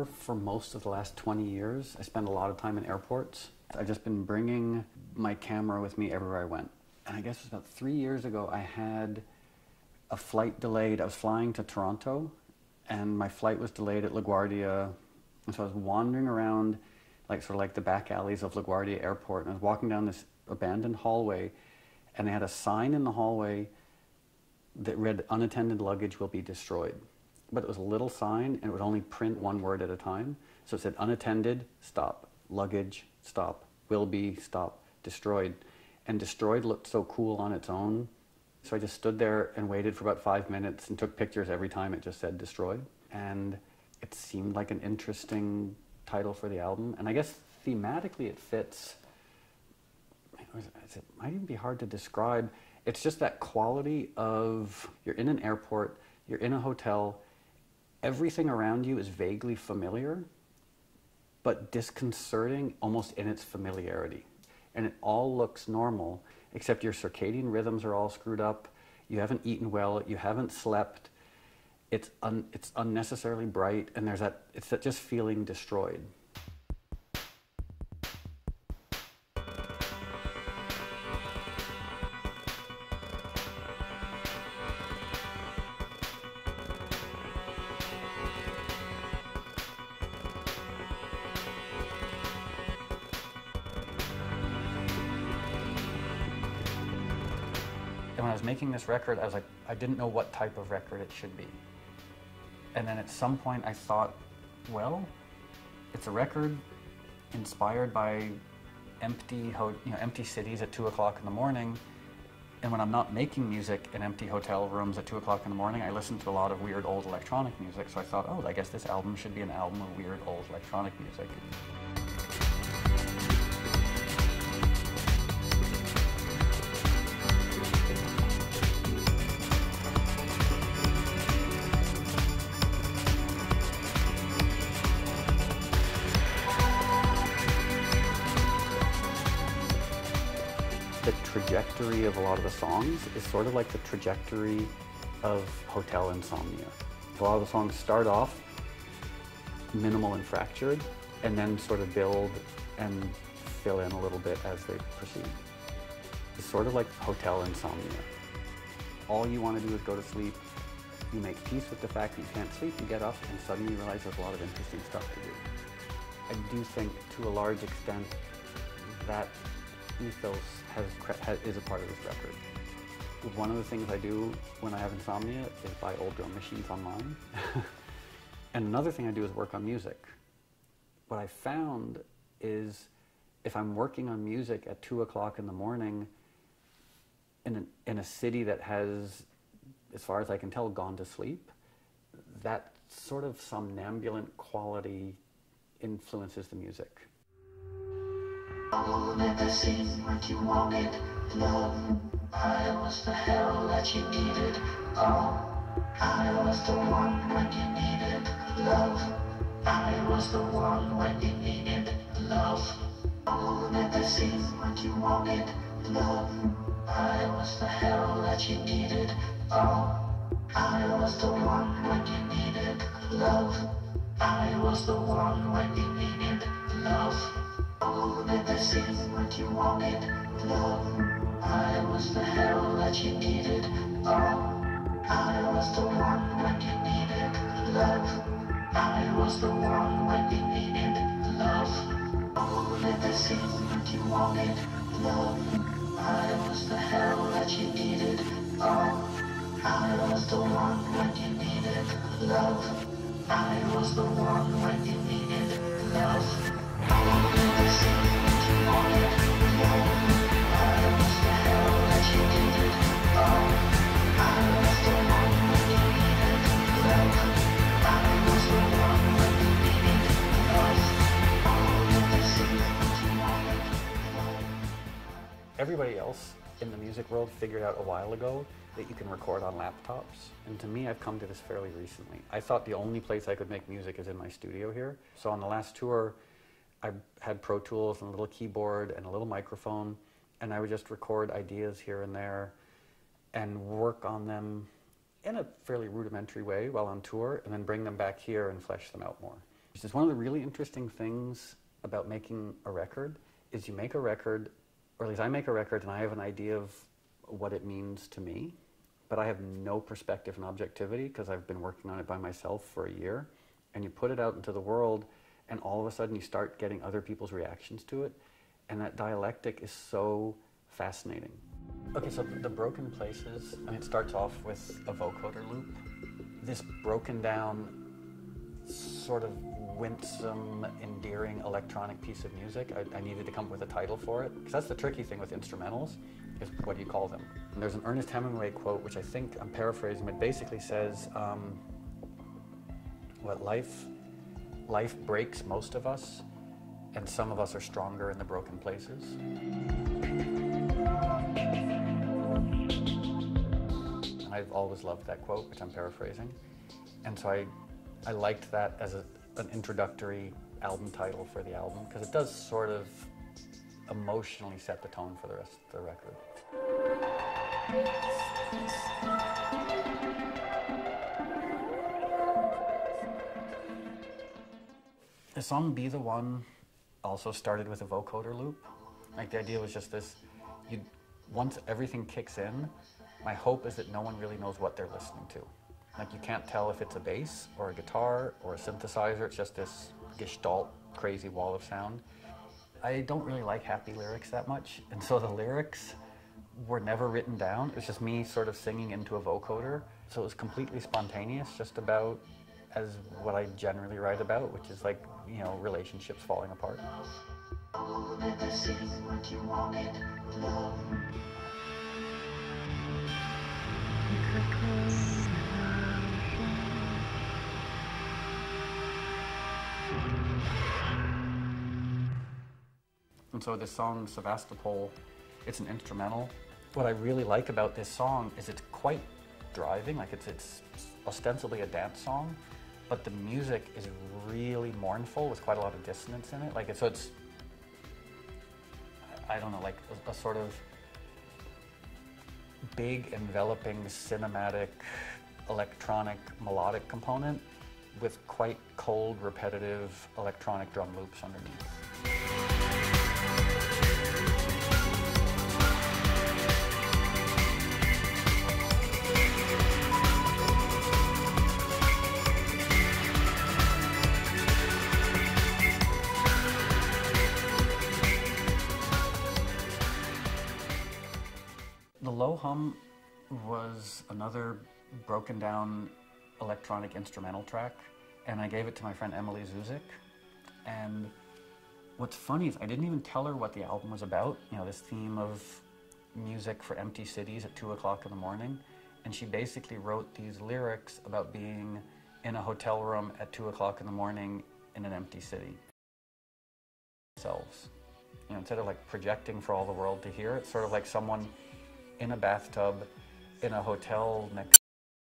here for most of the last 20 years. I spend a lot of time in airports. I've just been bringing my camera with me everywhere I went. And I guess it was about 3 years ago, I had a flight delayed. I was flying to Toronto, and my flight was delayed at LaGuardia. And so I was wandering around, like sort of like the back alleys of LaGuardia Airport, and I was walking down this abandoned hallway, and they had a sign in the hallway that read, "Unattended luggage will be destroyed." But it was a little sign, and it would only print one word at a time. So it said, "Unattended, stop. Luggage, stop. Will be, stop. Destroyed." And destroyed looked so cool on its own. So I just stood there and waited for about 5 minutes and took pictures every time it just said destroyed. And it seemed like an interesting title for the album. And I guess thematically it fits. It might even be hard to describe. It's just that quality of, you're in an airport, you're in a hotel, everything around you is vaguely familiar, but disconcerting almost in its familiarity. And it all looks normal, except your circadian rhythms are all screwed up, you haven't eaten well, you haven't slept, it's unnecessarily bright, and it's that just feeling destroyed. And when I was making this record, I was like, I didn't know what type of record it should be. And then at some point I thought, well, it's a record inspired by empty cities at 2 o'clock in the morning. And when I'm not making music in empty hotel rooms at 2 o'clock in the morning, I listen to a lot of weird old electronic music. So I thought, oh, I guess this album should be an album of weird old electronic music. The trajectory of a lot of the songs is sort of like the trajectory of hotel insomnia. A lot of the songs start off minimal and fractured, and then sort of build and fill in a little bit as they proceed. It's sort of like hotel insomnia. All you want to do is go to sleep. You make peace with the fact that you can't sleep, you get up, and suddenly you realize there's a lot of interesting stuff to do. I do think, to a large extent, that ethos is a part of this record. One of the things I do when I have insomnia is buy old drum machines online. And another thing I do is work on music. What I found is if I'm working on music at 2 o'clock in the morning in a city that has, as far as I can tell, gone to sleep, that sort of somnambulant quality influences the music. I'll never seen what you wanted, love. I was the hell that you needed. Oh, I was the one when you needed love. I was the one when you needed love. I'll never seen what you wanted, love. I was the hell that you needed. Oh, I was the one when you needed love. I was the one when you needed love. I'll never seen what you wanted, love. I was the hell that you needed. Oh, I was the one when you needed love. I was the one when you needed love. I'll never seen what you wanted, love. I was the hell that you needed. Oh, I was the one when you needed love. I was the one when you needed love. I'll never see what you wanted, love. I was the hell that you needed. Oh, I was the one when you needed love. I was the one when you needed love. I'll never see what you wanted, love. Everybody else in the music world figured out a while ago that you can record on laptops. And to me, I've come to this fairly recently. I thought the only place I could make music is in my studio here. So on the last tour, I had Pro Tools and a little keyboard and a little microphone, and I would just record ideas here and there and work on them in a fairly rudimentary way while on tour, and then bring them back here and flesh them out more. Just one of the really interesting things about making a record is you make a record, or at least I make a record, and I have an idea of what it means to me, but I have no perspective and objectivity because I've been working on it by myself for a year. And you put it out into the world, and all of a sudden you start getting other people's reactions to it, and that dialectic is so fascinating. Okay, so the broken places, I mean, it starts off with a vocoder loop. This broken down, sort of winsome, endearing electronic piece of music. I needed to come up with a title for it, because that's the tricky thing with instrumentals, is what do you call them? And there's an Ernest Hemingway quote, which I think I'm paraphrasing, but basically says, life breaks most of us, and some of us are stronger in the broken places. And I've always loved that quote, which I'm paraphrasing. And so I liked that as an introductory album title for the album, because it does sort of emotionally set the tone for the rest of the record. The song Be the One also started with a vocoder loop. Like, the idea was just this, once everything kicks in, my hope is that no one really knows what they're listening to. Like, you can't tell if it's a bass or a guitar or a synthesizer. It's just this gestalt, crazy wall of sound. I don't really like happy lyrics that much, and so the lyrics were never written down. It was just me sort of singing into a vocoder. So it was completely spontaneous, just about as what I generally write about, which is like, you know, relationships falling apart. And so this song, Sevastopol, it's an instrumental. What I really like about this song is it's quite driving, like it's ostensibly a dance song, but the music is really mournful with quite a lot of dissonance in it. Like, it's, I don't know, like a sort of big, enveloping, cinematic, electronic, melodic component with quite cold, repetitive electronic drum loops underneath. The low hum was another broken down electronic instrumental track, and I gave it to my friend Emily Zuzik. And what's funny is I didn't even tell her what the album was about, you know, this theme of music for empty cities at 2 o'clock in the morning. And she basically wrote these lyrics about being in a hotel room at 2 o'clock in the morning in an empty city. Themselves. You know, instead of like projecting for all the world to hear, it's sort of like someone in a bathtub in a hotel next